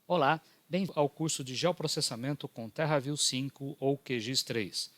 Olá, bem-vindo ao curso de Geoprocessamento com TerraView 5 ou QGIS 3.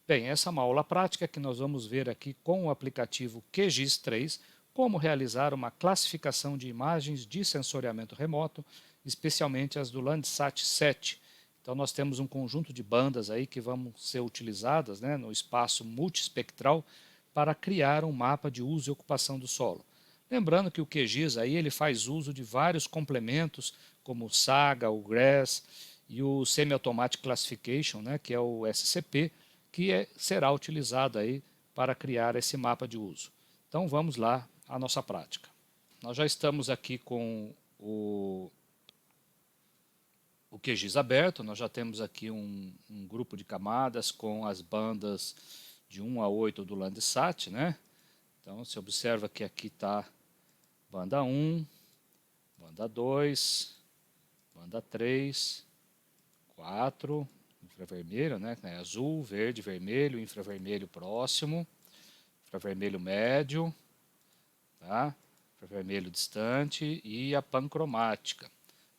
Bem, essa é uma aula prática que nós vamos ver aqui com o aplicativo QGIS 3 como realizar uma classificação de imagens de sensoriamento remoto, especialmente as do Landsat 7. Então nós temos um conjunto de bandas aí que vão ser utilizadas, no espaço multiespectral para criar um mapa de uso e ocupação do solo. Lembrando que o QGIS aí ele faz uso de vários complementos, como o SAGA, o GRASS e o Semi-Automatic Classification, que é o SCP, que será utilizado aí para criar esse mapa de uso. Então vamos lá à nossa prática. Nós já estamos aqui com o QGIS aberto, nós já temos aqui um grupo de camadas com as bandas de 1 a 8 do Landsat, Então você observa que aqui está banda 1, banda 2, banda 3, 4, infravermelho, azul, verde, vermelho, infravermelho próximo, infravermelho médio, tá? Infravermelho distante e a pancromática.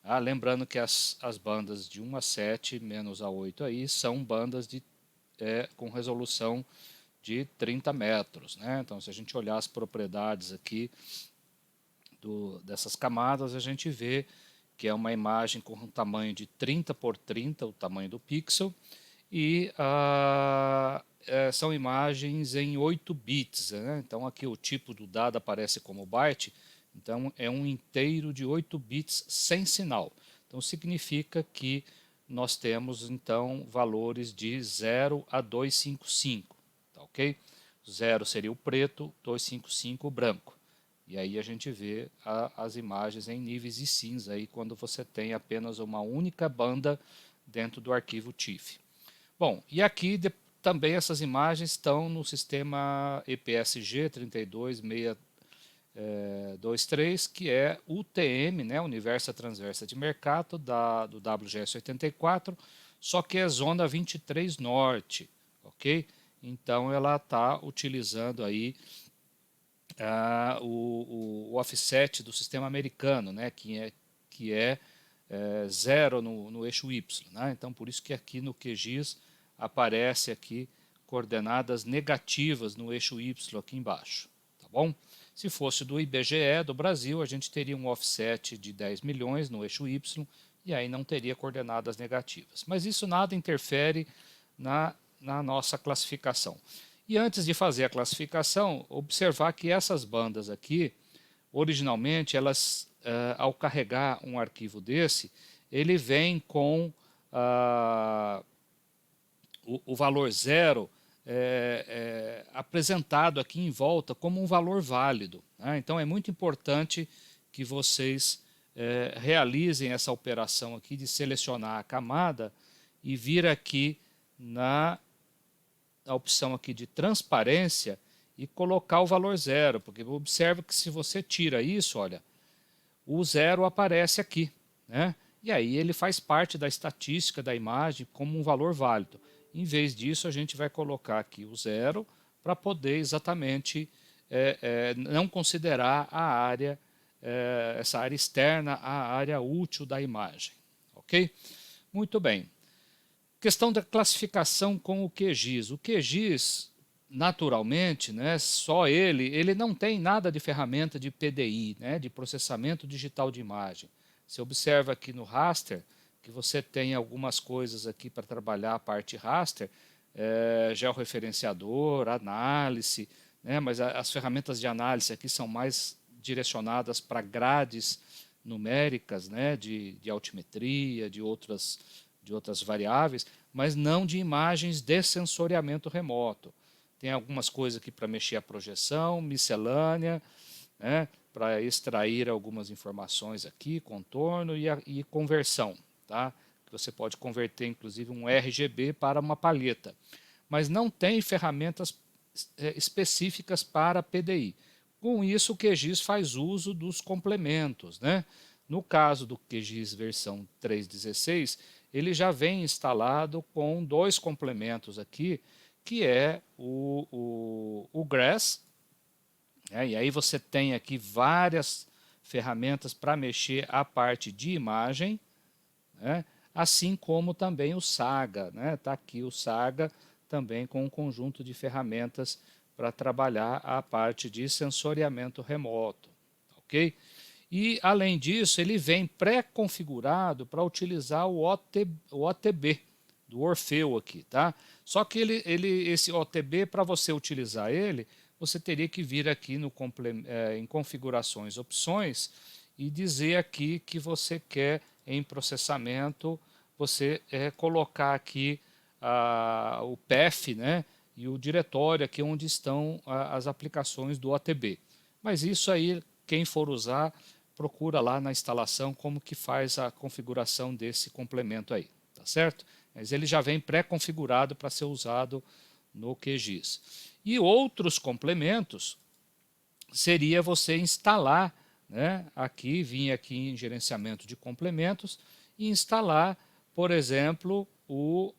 Ah, lembrando que as bandas de 1 a 7 menos a 8 aí são bandas com resolução de 30 metros. Então, se a gente olhar as propriedades aqui dessas camadas, a gente vê que é uma imagem com um tamanho de 30 por 30, o tamanho do pixel, e são imagens em 8 bits. Então aqui o tipo do dado aparece como byte, então é um inteiro de 8 bits sem sinal. Então significa que nós temos então valores de 0 a 255, tá ok? 0 seria o preto, 255 o branco. E aí a gente vê as imagens em níveis de cinza aí quando você tem apenas uma única banda dentro do arquivo TIFF. Bom, e aqui também essas imagens estão no sistema EPSG 32623, que é o UTM, Universa Transversa de Mercato, do WGS 84, só que é zona 23 Norte, ok? Então ela está utilizando aí o offset do sistema americano, que é 0 no eixo Y. Então, por isso que aqui no QGIS aparece aqui coordenadas negativas no eixo Y aqui embaixo. Tá bom? Se fosse do IBGE do Brasil, a gente teria um offset de 10 milhões no eixo Y e aí não teria coordenadas negativas. Mas isso nada interfere na nossa classificação. E antes de fazer a classificação, observar que essas bandas aqui, originalmente, elas, ao carregar um arquivo desse, ele vem com o valor 0 apresentado aqui em volta como um valor válido. Então é muito importante que vocês realizem essa operação aqui de selecionar a camada e vir aqui na opção aqui de transparência e colocar o valor 0, porque observa que se você tira isso, olha, o 0 aparece aqui, E aí ele faz parte da estatística da imagem como um valor válido. Em vez disso, a gente vai colocar aqui o 0 para poder exatamente não considerar a área, essa área externa, a área útil da imagem, ok? Muito bem. Questão da classificação com o QGIS. O QGIS, naturalmente, só ele não tem nada de ferramenta de PDI, de processamento digital de imagem. Você observa aqui no raster que você tem algumas coisas aqui para trabalhar a parte raster, georreferenciador, análise, mas as ferramentas de análise aqui são mais direcionadas para grades numéricas, de altimetria, de outras variáveis, mas não de imagens de sensoriamento remoto. Tem algumas coisas aqui para mexer a projeção, miscelânea, para extrair algumas informações aqui, contorno e conversão. Tá? Você pode converter, inclusive, um RGB para uma palheta. Mas não tem ferramentas específicas para PDI. Com isso, o QGIS faz uso dos complementos. No caso do QGIS versão 3.16, ele já vem instalado com 2 complementos aqui, que é o GRASS, e aí você tem aqui várias ferramentas para mexer a parte de imagem, né? Assim como também o Saga, né? Está aqui o Saga também com um conjunto de ferramentas para trabalhar a parte de sensoriamento remoto, ok? E, além disso, ele vem pré-configurado para utilizar o OTB do Orfeu aqui, tá? Só que esse OTB, para você utilizar ele, você teria que vir aqui no em configurações, opções, e dizer aqui que você quer em processamento, você colocar aqui o path, né? E o diretório aqui onde estão as aplicações do OTB. Mas isso aí, quem for usar, procura lá na instalação como que faz a configuração desse complemento aí, tá certo? Mas ele já vem pré-configurado para ser usado no QGIS. E outros complementos seria você instalar, né, aqui, vir aqui em gerenciamento de complementos e instalar, por exemplo, o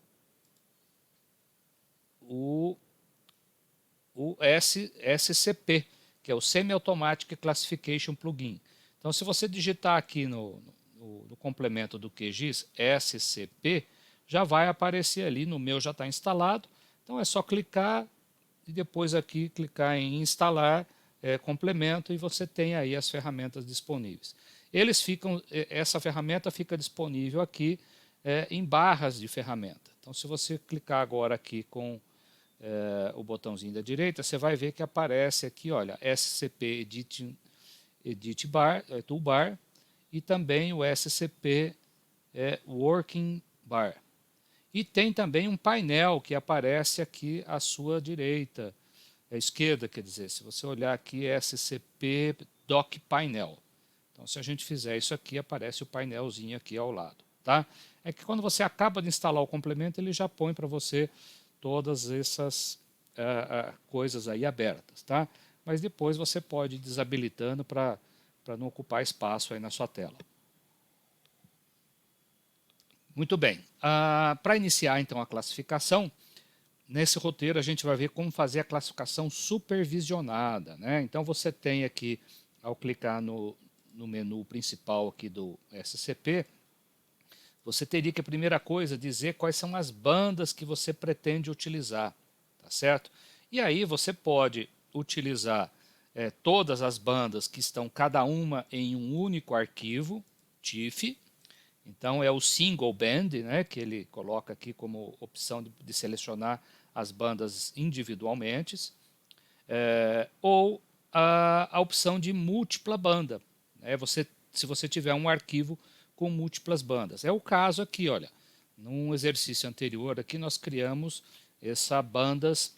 SCP, que é o Semi-Automatic Classification Plugin. Então, se você digitar aqui no complemento do QGIS SCP, já vai aparecer ali, no meu já está instalado. Então é só clicar e depois aqui clicar em instalar complemento e você tem aí as ferramentas disponíveis. Essa ferramenta fica disponível aqui em barras de ferramenta. Então se você clicar agora aqui com o botãozinho da direita, você vai ver que aparece aqui, olha, SCP Edit Bar, Toolbar, e também o SCP Working Bar. E tem também um painel que aparece aqui à sua direita, à esquerda, quer dizer, se você olhar aqui, é SCP Doc Painel. Então, se a gente fizer isso aqui, aparece o painelzinho aqui ao lado. Tá? É que quando você acaba de instalar o complemento, ele já põe para você todas essas coisas aí abertas. Tá? Mas depois você pode ir desabilitando para não ocupar espaço aí na sua tela. Muito bem. Para iniciar então a classificação, nesse roteiro a gente vai ver como fazer a classificação supervisionada, né? Então você tem aqui, ao clicar no menu principal aqui do SCP, você teria que, a primeira coisa, dizer quais são as bandas que você pretende utilizar, tá certo? E aí você pode utilizar todas as bandas que estão cada uma em um único arquivo, TIFF. Então é o single band, né, que ele coloca aqui como opção de selecionar as bandas individualmente, ou a opção de múltipla banda, né, se você tiver um arquivo com múltiplas bandas. É o caso aqui, olha, num exercício anterior aqui nós criamos essa bandas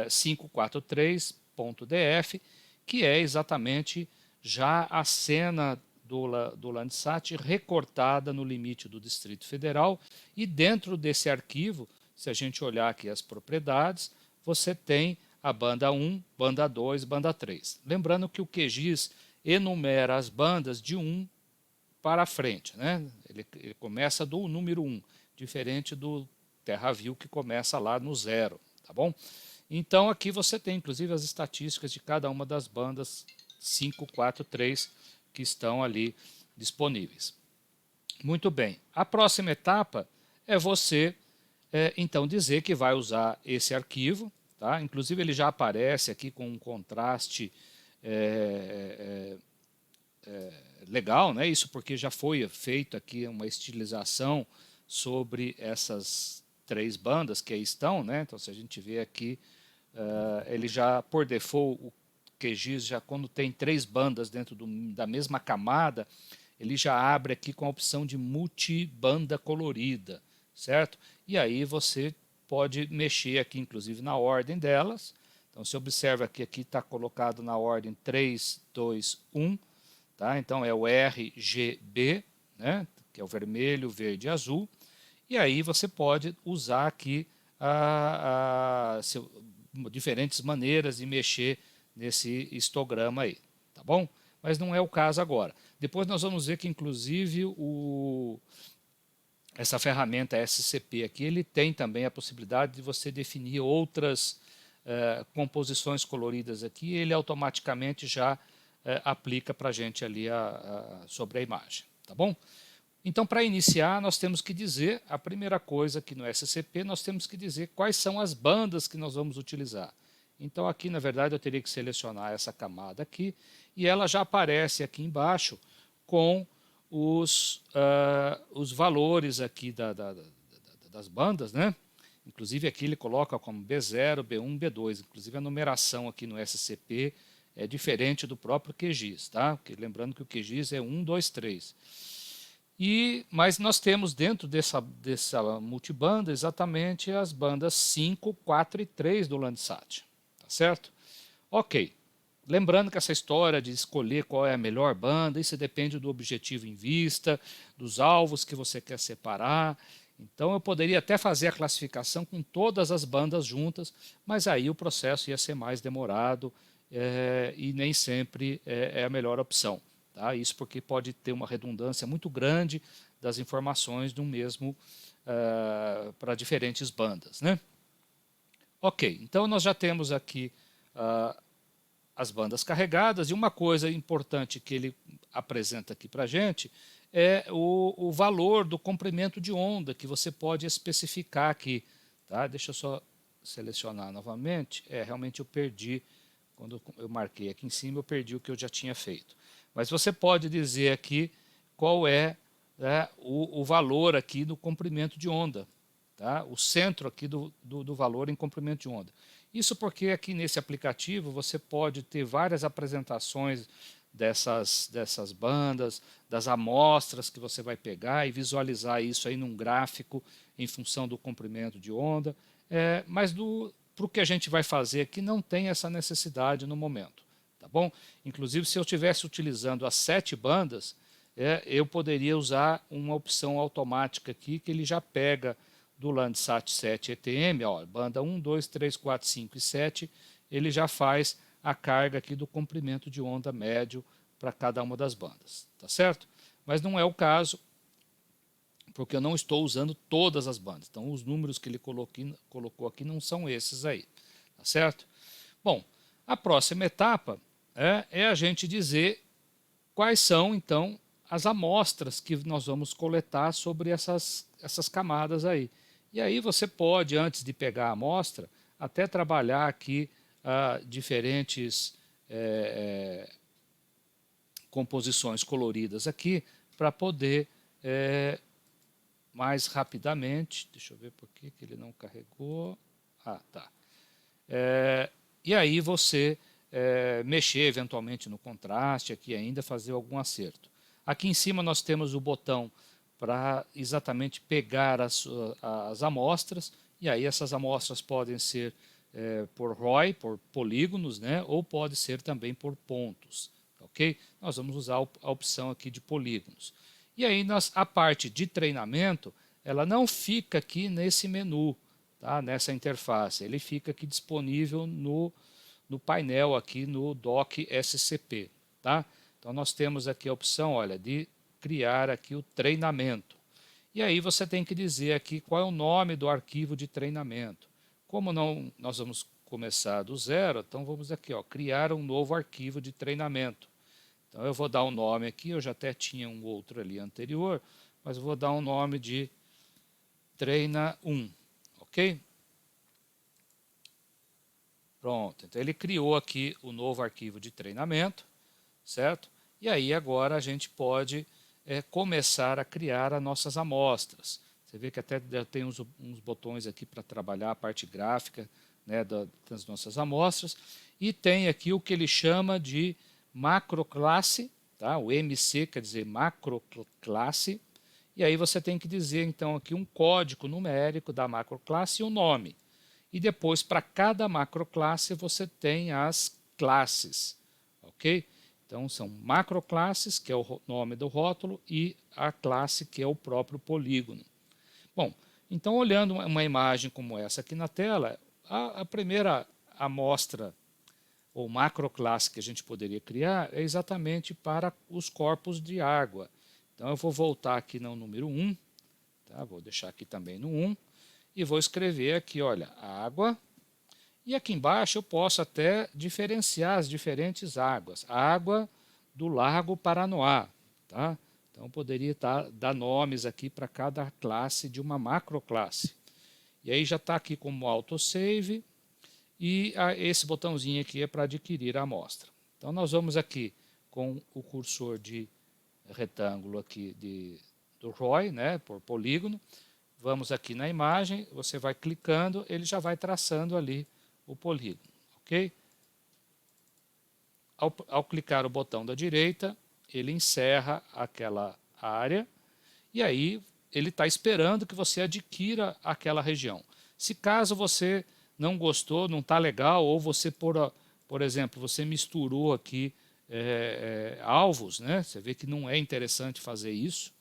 543.df, que é exatamente já a cena do Landsat recortada no limite do Distrito Federal, e dentro desse arquivo, se a gente olhar aqui as propriedades, você tem a banda 1, banda 2, banda 3. Lembrando que o QGIS enumera as bandas de 1 para frente, né? Ele começa do número 1, diferente do TerraView que começa lá no 0, tá bom? Então aqui você tem inclusive as estatísticas de cada uma das bandas 5, 4, 3 que estão ali disponíveis. Muito bem. A próxima etapa é você então dizer que vai usar esse arquivo, tá? Inclusive ele já aparece aqui com um contraste legal, né? Isso porque já foi feito aqui uma estilização sobre essas 3 bandas que aí estão, né? Então se a gente vê aqui, ele já por default, o QGIS já quando tem 3 bandas dentro da mesma camada, ele já abre aqui com a opção de multibanda colorida, certo? E aí você pode mexer aqui inclusive na ordem delas. Então você observa que aqui está colocado na ordem 3, 2, 1, tá? Então é o RGB, né? Que é o vermelho, verde e azul. E aí você pode usar aqui diferentes maneiras de mexer nesse histograma aí, tá bom? Mas não é o caso agora. Depois nós vamos ver que inclusive essa ferramenta SCP aqui, ele tem também a possibilidade de você definir outras composições coloridas aqui, e ele automaticamente já aplica para a gente ali sobre a imagem, tá bom? Então, para iniciar, nós temos que dizer, a primeira coisa aqui no SCP, nós temos que dizer quais são as bandas que nós vamos utilizar. Então, aqui, na verdade, eu teria que selecionar essa camada aqui, e ela já aparece aqui embaixo com os valores aqui das bandas, né? Inclusive aqui ele coloca como B0, B1, B2. Inclusive a numeração aqui no SCP é diferente do próprio QGIS, tá? Porque, lembrando que o QGIS é 1, 2, 3. Mas nós temos dentro dessa multibanda exatamente as bandas 5, 4 e 3 do Landsat, tá certo? Ok. Lembrando que essa história de escolher qual é a melhor banda, isso depende do objetivo em vista, dos alvos que você quer separar. Então eu poderia até fazer a classificação com todas as bandas juntas, mas aí o processo ia ser mais demorado e nem sempre é a melhor opção. Tá? Isso porque pode ter uma redundância muito grande das informações de um mesmo para diferentes bandas, né? Ok, então nós já temos aqui as bandas carregadas, e uma coisa importante que ele apresenta aqui para a gente é o valor do comprimento de onda que você pode especificar aqui. Tá? Deixa eu só selecionar novamente. Realmente eu perdi, quando eu marquei aqui em cima, eu perdi o que eu já tinha feito. Mas você pode dizer aqui qual é, o valor aqui do comprimento de onda. Tá? O centro aqui do valor em comprimento de onda. Isso porque aqui nesse aplicativo você pode ter várias apresentações dessas bandas, das amostras que você vai pegar e visualizar isso aí num gráfico em função do comprimento de onda. Mas para o que a gente vai fazer aqui não tem essa necessidade no momento. Tá bom? Inclusive, se eu estivesse utilizando as 7 bandas, eu poderia usar uma opção automática aqui que ele já pega do Landsat 7 ETM, ó, banda 1, 2, 3, 4, 5 e 7, ele já faz a carga aqui do comprimento de onda médio para cada uma das bandas, tá certo? Mas não é o caso, porque eu não estou usando todas as bandas. Então, os números que ele colocou aqui não são esses aí, tá certo? Bom, a próxima etapa é a gente dizer quais são, então, as amostras que nós vamos coletar sobre essas camadas aí. E aí você pode, antes de pegar a amostra, até trabalhar aqui diferentes composições coloridas aqui para poder mais rapidamente, deixa eu ver por que ele não carregou, tá. E aí você mexer eventualmente no contraste aqui ainda, fazer algum acerto. Aqui em cima nós temos o botão para exatamente pegar as amostras, e aí essas amostras podem ser por ROI, por polígonos, né, ou pode ser também por pontos. Ok? Nós vamos usar a opção aqui de polígonos. E aí a parte de treinamento, ela não fica aqui nesse menu, tá, nessa interface, ele fica aqui disponível no painel aqui no dock SCP. Tá? Então nós temos aqui a opção, olha, de criar aqui o treinamento. E aí você tem que dizer aqui qual é o nome do arquivo de treinamento. Como nós vamos começar do zero, então vamos aqui, ó, criar um novo arquivo de treinamento. Então eu vou dar um nome aqui, eu já até tinha um outro ali anterior, mas eu vou dar um nome de treina 1, ok? Pronto, então ele criou aqui o novo arquivo de treinamento, certo? E aí agora a gente pode começar a criar as nossas amostras. Você vê que até tem uns botões aqui para trabalhar a parte gráfica, né, das nossas amostras, e tem aqui o que ele chama de macroclasse, tá? O MC quer dizer macroclasse, e aí você tem que dizer então aqui um código numérico da macroclasse e o nome. E depois, para cada macroclasse, você tem as classes, ok? Então, são macroclasses, que é o nome do rótulo, e a classe, que é o próprio polígono. Bom, então, olhando uma imagem como essa aqui na tela, a primeira amostra, ou macroclasse que a gente poderia criar, é exatamente para os corpos de água. Então, eu vou voltar aqui no número 1, tá? Vou deixar aqui também no 1, e vou escrever aqui, olha, água. E aqui embaixo eu posso até diferenciar as diferentes águas. A água do Lago Paranoá. Tá? Então, Então, eu poderia dar nomes aqui para cada classe de uma macroclasse. E aí já está aqui como autosave, e esse botãozinho aqui é para adquirir a amostra. Então, nós vamos aqui com o cursor de retângulo aqui do ROI, né, por polígono. Vamos aqui na imagem, você vai clicando, ele já vai traçando ali o polígono, ok? Ao clicar o botão da direita, ele encerra aquela área e aí ele está esperando que você adquira aquela região. Se caso você não gostou, não está legal, ou você, por exemplo, você misturou aqui alvos, né? Você vê que não é interessante fazer isso.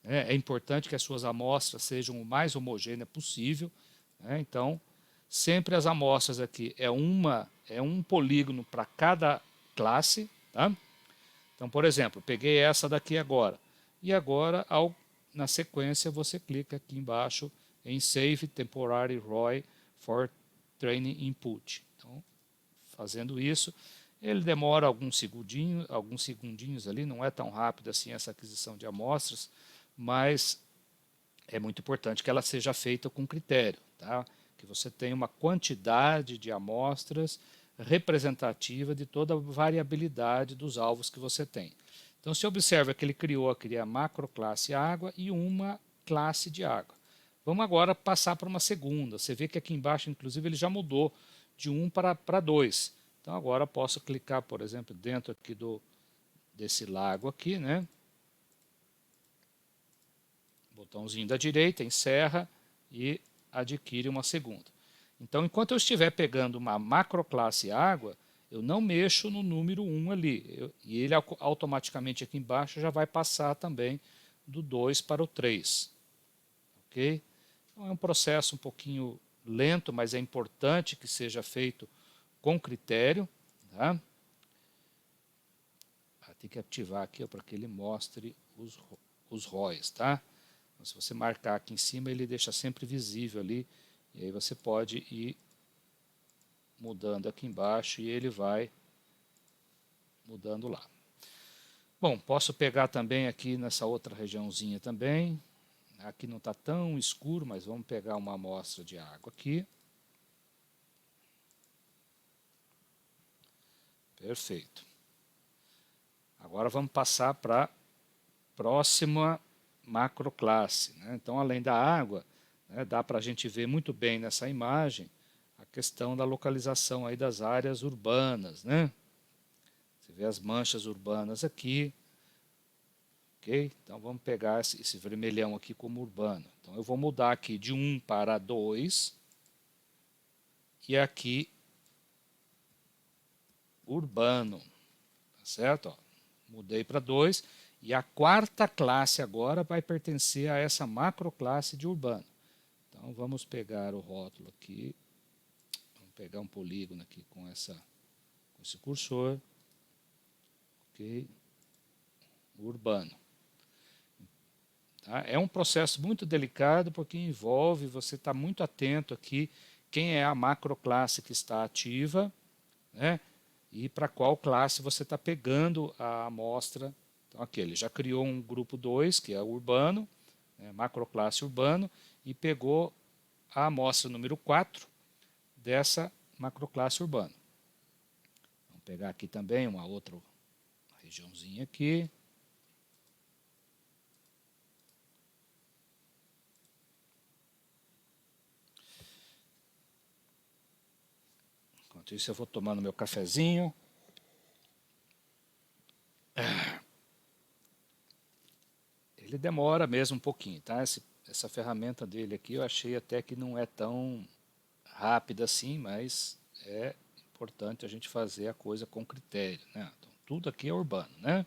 É importante que as suas amostras sejam o mais homogêneas possível. Né? Então, sempre as amostras aqui é um polígono para cada classe. Tá? Então, por exemplo, peguei essa daqui agora. E agora, na sequência, você clica aqui embaixo em Save Temporary ROI for Training Input. Então, fazendo isso, ele demora alguns segundinhos ali, não é tão rápido assim essa aquisição de amostras, mas é muito importante que ela seja feita com critério, tá? Que você tenha uma quantidade de amostras representativa de toda a variabilidade dos alvos que você tem. Então, se observa que ele criou aqui a macroclasse água e uma classe de água. Vamos agora passar para uma segunda. Você vê que aqui embaixo, inclusive, ele já mudou de 1 para 2. Então, agora posso clicar, por exemplo, dentro aqui desse lago aqui, né? Botãozinho da direita, encerra e adquire uma segunda. Então, enquanto eu estiver pegando uma macroclasse água, eu não mexo no número 1 ali. E ele automaticamente aqui embaixo já vai passar também do 2 para o 3. Ok? Então, é um processo um pouquinho lento, mas é importante que seja feito com critério. Tá? Tem que ativar aqui para que ele mostre os ROIs. Tá? Então, se você marcar aqui em cima, ele deixa sempre visível ali. E aí você pode ir mudando aqui embaixo e ele vai mudando lá. Bom, posso pegar também aqui nessa outra regiãozinha também. Aqui não está tão escuro, mas vamos pegar uma amostra de água aqui. Perfeito. Agora vamos passar para a próxima macroclasse. Né? Então, além da água, né, dá para a gente ver muito bem nessa imagem a questão da localização aí das áreas urbanas. Né? Você vê as manchas urbanas aqui. Okay? Então, vamos pegar esse vermelhão aqui como urbano. Então, eu vou mudar aqui de 1 para 2. E aqui, urbano. Tá certo? Ó, mudei para 2. E a quarta classe agora vai pertencer a essa macroclasse de urbano. Então, vamos pegar o rótulo aqui. Vamos pegar um polígono aqui com esse cursor. Ok? Urbano. Tá? É um processo muito delicado porque envolve você estar muito atento aqui quem é a macroclasse que está ativa, né? E para qual classe você está pegando a amostra. Então, aqui ele já criou um grupo 2, que é o urbano, né? Macroclasse urbano, e pegou a amostra número 4 dessa macroclasse urbano. Vamos pegar aqui também uma outra regiãozinha aqui. Enquanto isso, eu vou tomando meu cafezinho. Ele demora mesmo um pouquinho, tá? Essa ferramenta dele aqui eu achei até que não é tão rápida assim, mas é importante a gente fazer a coisa com critério, né? Então, tudo aqui é urbano, né?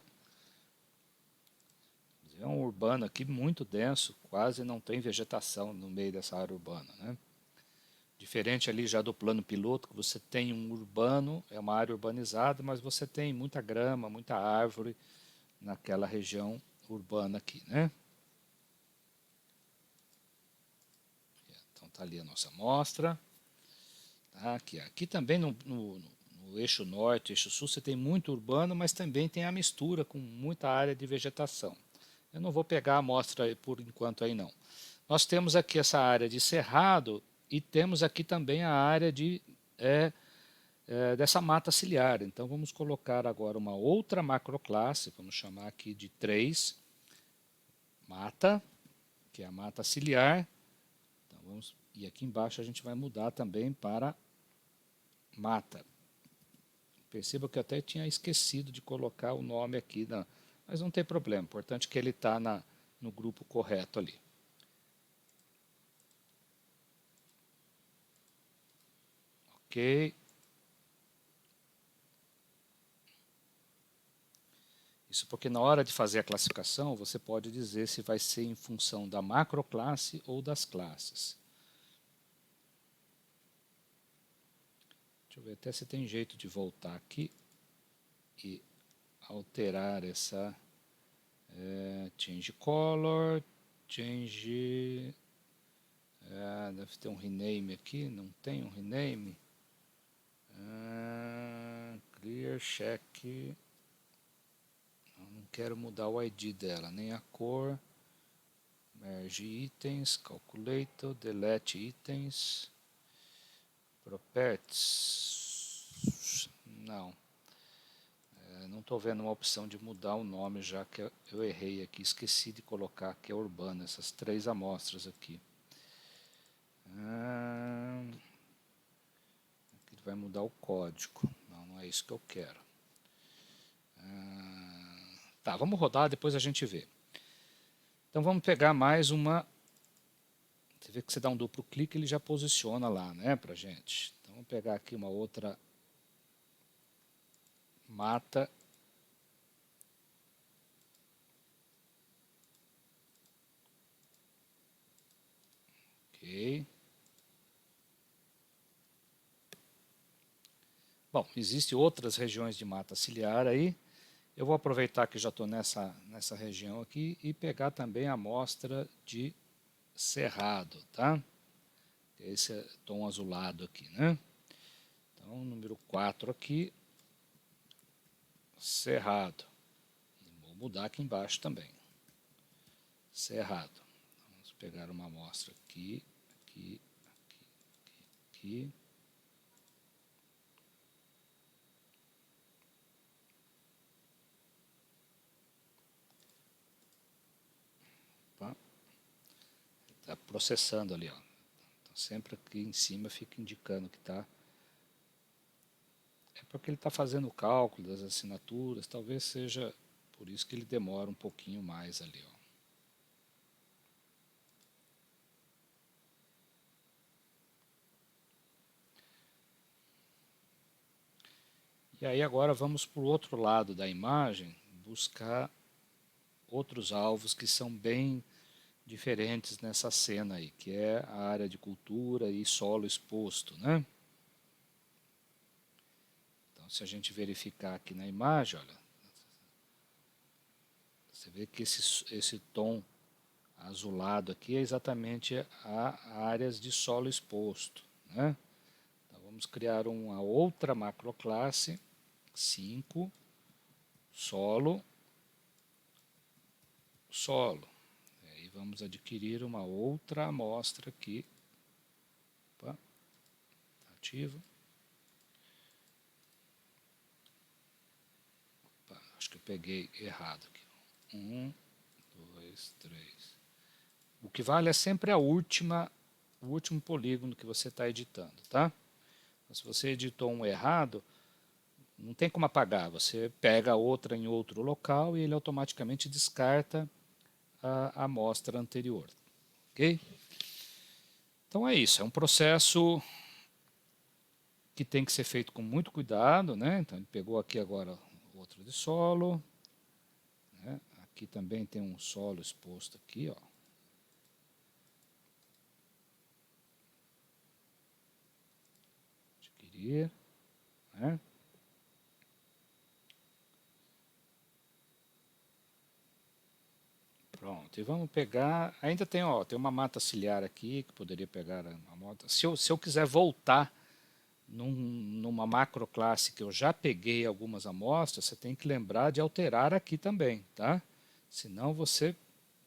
É um urbano aqui muito denso, quase não tem vegetação no meio dessa área urbana, né? Diferente ali já do plano piloto, que você tem um urbano, é uma área urbanizada, mas você tem muita grama, muita árvore naquela região urbana aqui, né? Então tá ali a nossa amostra. Tá? Aqui também no eixo norte, eixo sul, você tem muito urbano, mas também tem a mistura com muita área de vegetação. Eu não vou pegar a amostra por enquanto aí não. Nós temos aqui essa área de cerrado e temos aqui também a área dessa mata ciliar. Então vamos colocar agora uma outra macroclasse, vamos chamar aqui de 3, mata, que é a mata ciliar. Então e aqui embaixo a gente vai mudar também para mata. Perceba que eu até tinha esquecido de colocar o nome aqui, mas não tem problema, o importante é que ele está no grupo correto ali. Ok. Isso porque na hora de fazer a classificação, você pode dizer se vai ser em função da macroclasse ou das classes. Deixa eu ver até se tem jeito de voltar aqui e alterar essa change color, change... deve ter um rename aqui, não tem um rename. Clear, check... Não quero mudar o ID dela, nem a cor. Merge itens, calculator, delete itens, properties. Não. Não estou vendo uma opção de mudar o nome, já que eu errei aqui. Esqueci de colocar que é urbana, essas 3 amostras aqui. Aqui vai mudar o código. Não, não é isso que eu quero. Tá, vamos rodar, depois a gente vê. Então vamos pegar mais uma. Você vê que você dá um duplo clique, ele já posiciona lá, né, pra gente. Então vamos pegar aqui uma outra mata. Ok. Bom, existem outras regiões de mata ciliar aí. Eu vou aproveitar que já estou nessa região aqui e pegar também a amostra de cerrado, tá? Esse é tom azulado aqui, né? Então, número 4 aqui, cerrado. Vou mudar aqui embaixo também. Cerrado. Vamos pegar uma amostra aqui, aqui, aqui. Está processando ali, ó. Então, sempre aqui em cima fica indicando que está. É porque ele está fazendo o cálculo das assinaturas, talvez seja por isso que ele demora um pouquinho mais ali, ó. E aí agora vamos para o outro lado da imagem, buscar outros alvos que são bem diferentes nessa cena aí, que é a área de cultura e solo exposto, né? Então, se a gente verificar aqui na imagem, olha, você vê que esse tom azulado aqui é exatamente a áreas de solo exposto, né? Então, vamos criar uma outra macroclasse, 5, solo, solo. E vamos adquirir uma outra amostra aqui. Opa, ativa. Opa, acho que eu peguei errado aqui. 1, 2, 3. O que vale é sempre o último polígono que você está editando, tá? Então, se você editou um errado, não tem como apagar. Você pega outra em outro local e ele automaticamente descarta a amostra anterior. Ok? Então é isso. É um processo que tem que ser feito com muito cuidado, né? Então ele pegou aqui agora outro de solo, né? Aqui também tem um solo exposto aqui, ó. Adquirir, né? Pronto, e vamos pegar, ainda tem, ó, tem uma mata ciliar aqui que poderia pegar a moto. Se eu quiser voltar numa macroclasse que eu já peguei algumas amostras, você tem que lembrar de alterar aqui também, tá? Senão você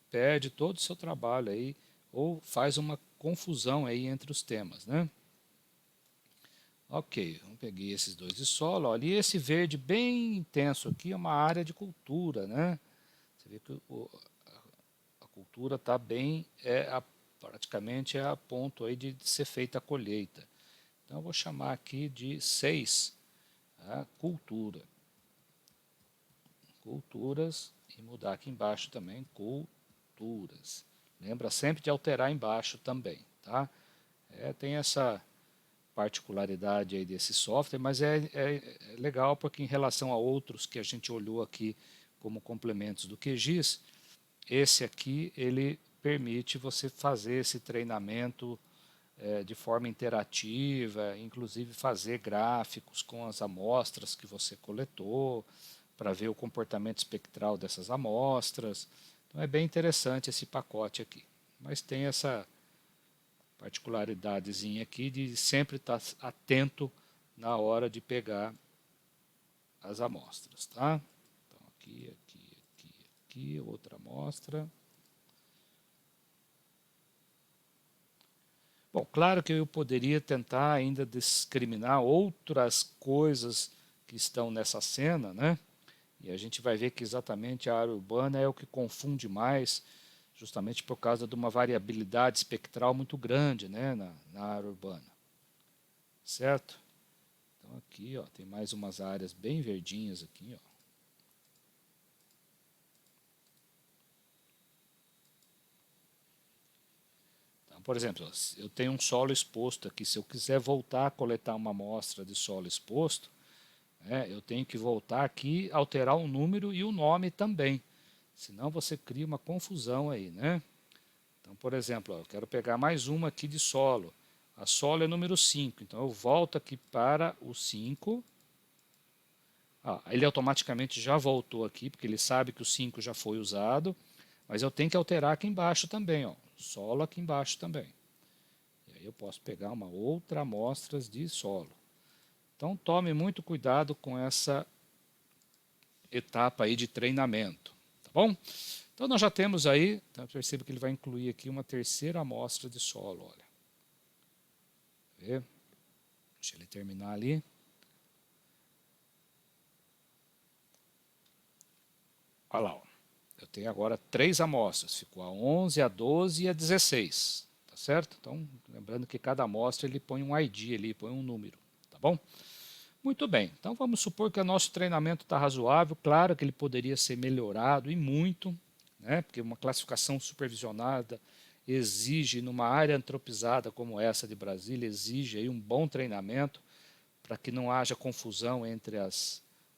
perde todo o seu trabalho aí, ou faz uma confusão aí entre os temas, né? Ok, eu peguei esses dois de solo, olha, e esse verde bem intenso aqui é uma área de cultura, né? Você vê que a cultura está bem, praticamente é a ponto aí de ser feita a colheita. Então eu vou chamar aqui de 6, tá? Cultura. Culturas, e mudar aqui embaixo também, culturas. Lembra sempre de alterar embaixo também, tá? Tem essa particularidade aí desse software, mas é legal porque em relação a outros que a gente olhou aqui como complementos do QGIS, esse aqui ele permite você fazer esse treinamento de forma interativa, inclusive fazer gráficos com as amostras que você coletou, para ver o comportamento espectral dessas amostras. Então é bem interessante esse pacote aqui. Mas tem essa particularidadezinha aqui de sempre estar atento na hora de pegar as amostras, tá? Então aqui, outra amostra. Bom, claro que eu poderia tentar ainda discriminar outras coisas que estão nessa cena, né? E a gente vai ver que exatamente a área urbana é o que confunde mais, justamente por causa de uma variabilidade espectral muito grande, né, na área urbana. Certo? Então aqui, ó, tem mais umas áreas bem verdinhas aqui, ó. Então, por exemplo, eu tenho um solo exposto aqui. Se eu quiser voltar a coletar uma amostra de solo exposto, eu tenho que voltar aqui, alterar o número e o nome também. Senão você cria uma confusão aí, né? Então, por exemplo, ó, eu quero pegar mais uma aqui de solo. A solo é número 5, então eu volto aqui para o 5. Ele automaticamente já voltou aqui, porque ele sabe que o 5 já foi usado. Mas eu tenho que alterar aqui embaixo também, ó, solo aqui embaixo também. E aí eu posso pegar uma outra amostra de solo. Então tome muito cuidado com essa etapa aí de treinamento, tá bom? Então nós já temos aí, então perceba que ele vai incluir aqui uma terceira amostra de solo, olha. Vê? Deixa ele terminar ali. Olha lá, ó. Eu tenho agora 3 amostras, ficou a 11, a 12 e a 16, tá certo? Então, lembrando que cada amostra ele põe um ID ali, põe um número, tá bom? Muito bem, então vamos supor que o nosso treinamento está razoável, claro que ele poderia ser melhorado e muito, né? Porque uma classificação supervisionada exige, numa área antropizada como essa de Brasília, exige aí um bom treinamento para que não haja confusão entre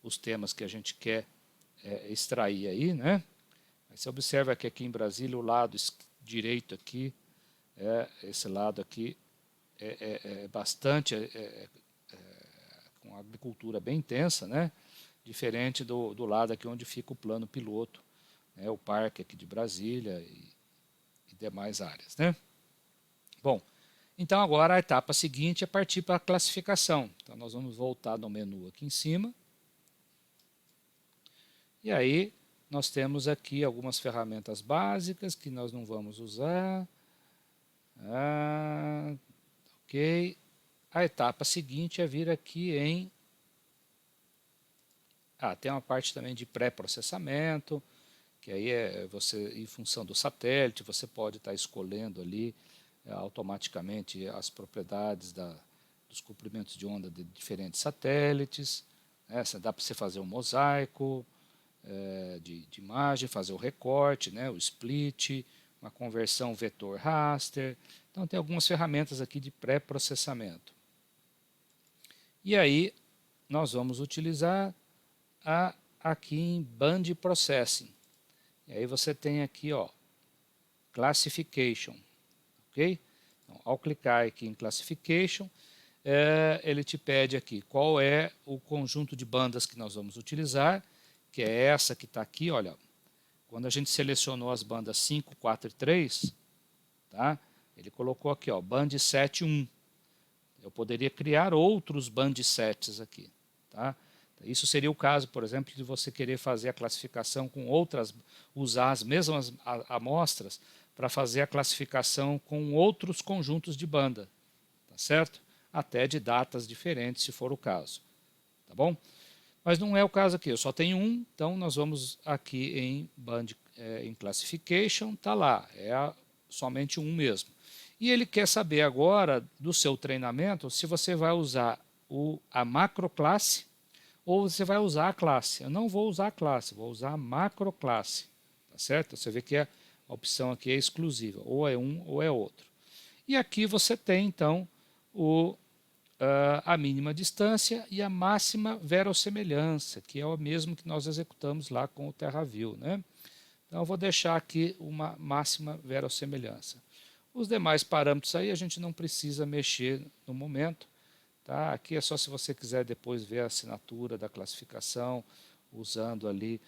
os temas que a gente quer extrair aí, né? Você observa que aqui em Brasília o lado direito aqui, esse lado aqui é bastante com agricultura bem intensa, né? Diferente do lado aqui onde fica o plano piloto, né? O parque aqui de Brasília e demais áreas, né? Bom, então agora a etapa seguinte é partir para a classificação. Então nós vamos voltar no menu aqui em cima. E aí nós temos aqui algumas ferramentas básicas que nós não vamos usar. Ok. A etapa seguinte é vir aqui em... tem uma parte também de pré-processamento, que aí é você, em função do satélite, você pode estar escolhendo ali automaticamente as propriedades dos comprimentos de onda de diferentes satélites. Dá para você fazer um mosaico de imagem, fazer o recorte, né, o split, uma conversão vetor raster. Então tem algumas ferramentas aqui de pré-processamento. E aí nós vamos utilizar aqui em Band Processing. E aí você tem aqui, ó, Classification, ok? Então, ao clicar aqui em Classification, ele te pede aqui qual é o conjunto de bandas que nós vamos utilizar, que é essa que está aqui, olha. Quando a gente selecionou as bandas 5, 4 e 3, tá? Ele colocou aqui, ó, band 7, 1. Eu poderia criar outros band sets aqui, tá? Isso seria o caso, por exemplo, de você querer fazer a classificação com outras, usar as mesmas amostras para fazer a classificação com outros conjuntos de banda, tá certo? Até de datas diferentes, se for o caso, tá bom? Mas não é o caso aqui, eu só tenho um, então nós vamos aqui em band, em classification, tá lá, somente um mesmo. E ele quer saber agora do seu treinamento se você vai usar a macroclasse ou você vai usar a classe. Eu não vou usar a classe, vou usar a macroclasse, tá certo? Você vê que a opção aqui é exclusiva, ou é um ou é outro. E aqui você tem então a mínima distância e a máxima verossemelhança, que é o mesmo que nós executamos lá com o TerraView, né? Então eu vou deixar aqui uma máxima verossemelhança. Os demais parâmetros aí a gente não precisa mexer no momento. Tá? Aqui é só se você quiser depois ver a assinatura da classificação, usando ali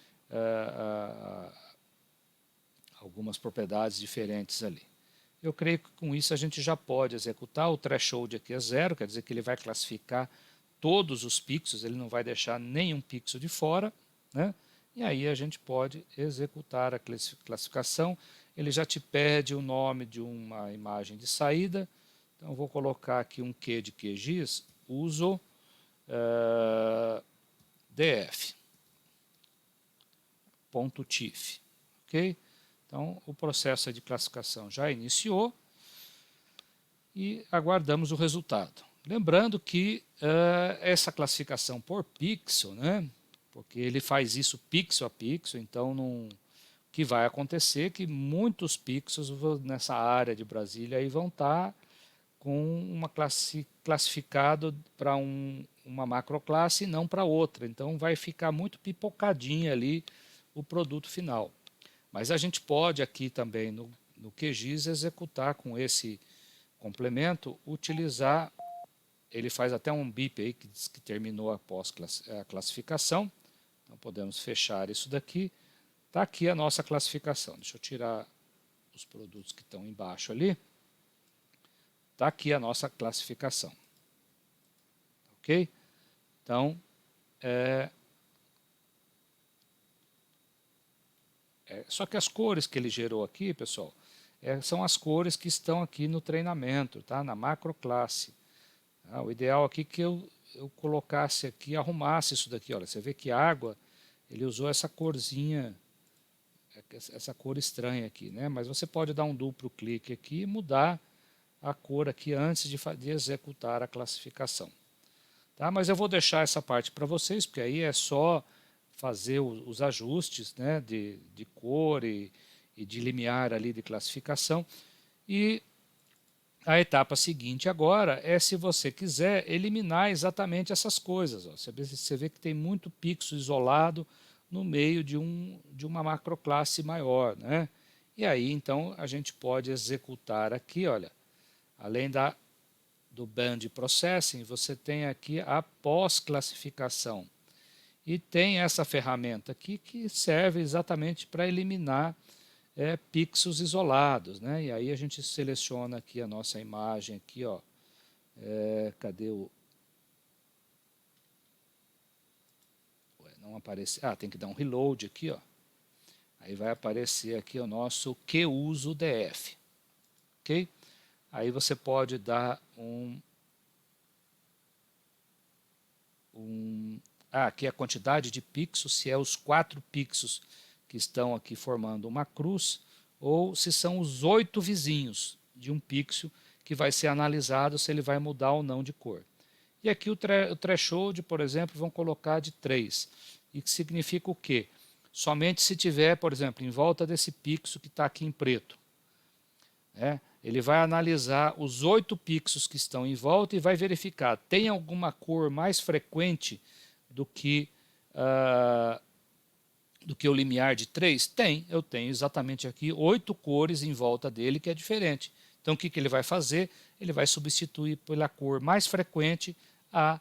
algumas propriedades diferentes ali. Eu creio que com isso a gente já pode executar. O threshold aqui é 0, quer dizer que ele vai classificar todos os pixels, ele não vai deixar nenhum pixel de fora, né? E aí a gente pode executar a classificação. Ele já te pede o nome de uma imagem de saída. Então eu vou colocar aqui um Q de QGIS, uso df.tif, ok? Então o processo de classificação já iniciou e aguardamos o resultado. Lembrando que essa classificação por pixel, né? Porque ele faz isso pixel a pixel, então o que vai acontecer é que muitos pixels nessa área de Brasília aí vão estar com uma classificado para uma macroclasse e não para outra. Então vai ficar muito pipocadinho ali o produto final. Mas a gente pode aqui também no QGIS executar com esse complemento, utilizar, ele faz até um bip aí que diz que terminou após a classificação. Então podemos fechar isso daqui. Está aqui a nossa classificação. Deixa eu tirar os produtos que estão embaixo ali. Está aqui a nossa classificação. Ok? Então, só que as cores que ele gerou aqui, pessoal, são as cores que estão aqui no treinamento, tá? Na macroclasse. O ideal aqui é que eu colocasse aqui, arrumasse isso daqui. Olha, você vê que água, ele usou essa corzinha, essa cor estranha aqui, né? Mas você pode dar um duplo clique aqui e mudar a cor aqui antes de executar a classificação. Tá? Mas eu vou deixar essa parte para vocês, porque aí é só fazer os ajustes, né, de cor e de limiar ali de classificação. E a etapa seguinte agora é, se você quiser, eliminar exatamente essas coisas. Ó. Você vê que tem muito pixel isolado no meio de uma macroclasse maior, né? E aí então a gente pode executar aqui, olha, além do Band Processing, você tem aqui a pós-classificação. E tem essa ferramenta aqui que serve exatamente para eliminar pixels isolados, né? E aí a gente seleciona aqui a nossa imagem aqui, ó. Cadê o... Não aparece... tem que dar um reload aqui, ó. Aí vai aparecer aqui o nosso QUSO DF, ok? Aí você pode dar aqui a quantidade de pixels, se é os 4 pixels que estão aqui formando uma cruz, ou se são os 8 vizinhos de um pixel que vai ser analisado se ele vai mudar ou não de cor. E aqui o threshold, por exemplo, vão colocar de 3. E que significa o quê? Somente se tiver, por exemplo, em volta desse pixel que está aqui em preto. Ele vai analisar os 8 pixels que estão em volta e vai verificar, tem alguma cor mais frequente do que o limiar de 3? Tem, eu tenho exatamente aqui 8 cores em volta dele que é diferente. Então o que ele vai fazer? Ele vai substituir pela cor mais frequente a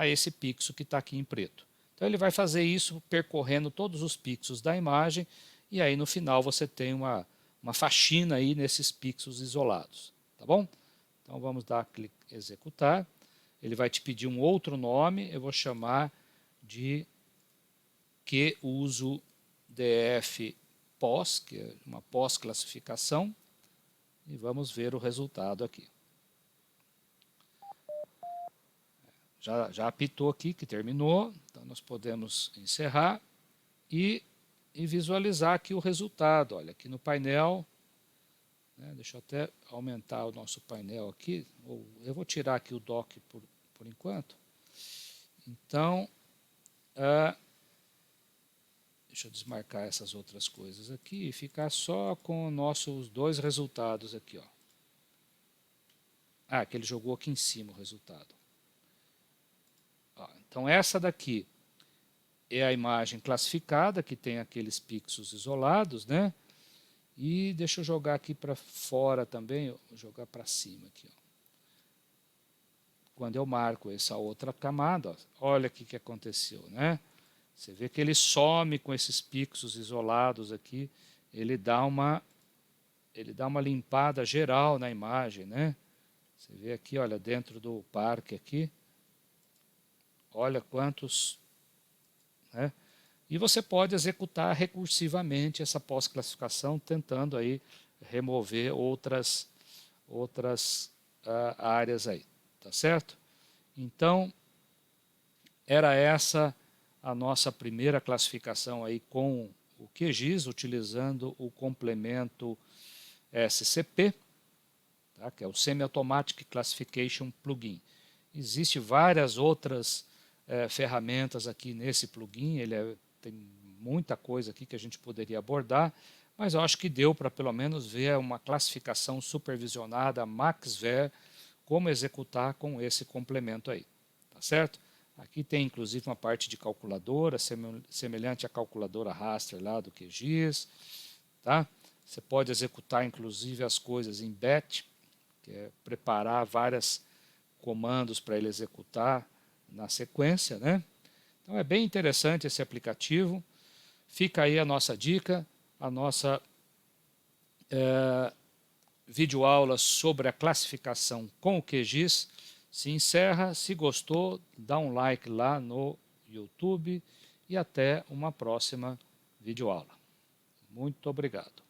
esse pixel que está aqui em preto. Então ele vai fazer isso percorrendo todos os pixels da imagem e aí no final você tem uma faxina aí nesses pixels isolados, tá bom? Então vamos dar clique em executar. Ele vai te pedir um outro nome, eu vou chamar de que uso DF pós, que é uma pós-classificação, e vamos ver o resultado aqui. Já apitou aqui que terminou, então nós podemos encerrar e visualizar aqui o resultado. Olha, aqui no painel, né, deixa eu até aumentar o nosso painel aqui, eu vou tirar aqui o dock por enquanto. Então, deixa eu desmarcar essas outras coisas aqui e ficar só com os dois resultados aqui. Ó. Que ele jogou aqui em cima o resultado. Então essa daqui é a imagem classificada, que tem aqueles pixels isolados, né? E deixa eu jogar aqui para fora também, vou jogar para cima aqui. Ó. Quando eu marco essa outra camada, ó, olha o que aconteceu, né? Você vê que ele some com esses pixels isolados aqui, ele dá uma limpada geral na imagem, né? Você vê aqui, olha, dentro do parque aqui, olha quantos, né? E você pode executar recursivamente essa pós-classificação, tentando aí remover outras áreas aí, tá certo? Então, era essa a nossa primeira classificação aí com o QGIS, utilizando o complemento SCP, tá? Que é o Semi-Automatic Classification Plugin. Existem várias outras ferramentas aqui nesse plugin, tem muita coisa aqui que a gente poderia abordar, mas eu acho que deu para pelo menos ver uma classificação supervisionada, MaxVer, como executar com esse complemento aí, tá certo? Aqui tem inclusive uma parte de calculadora, semelhante à calculadora raster lá do QGIS, tá? Você pode executar inclusive as coisas em batch, que é preparar vários comandos para ele executar na sequência, né? Então é bem interessante esse aplicativo. Fica aí a nossa dica, a nossa videoaula sobre a classificação com o QGIS se encerra. Se gostou, dá um like lá no YouTube e até uma próxima videoaula. Muito obrigado.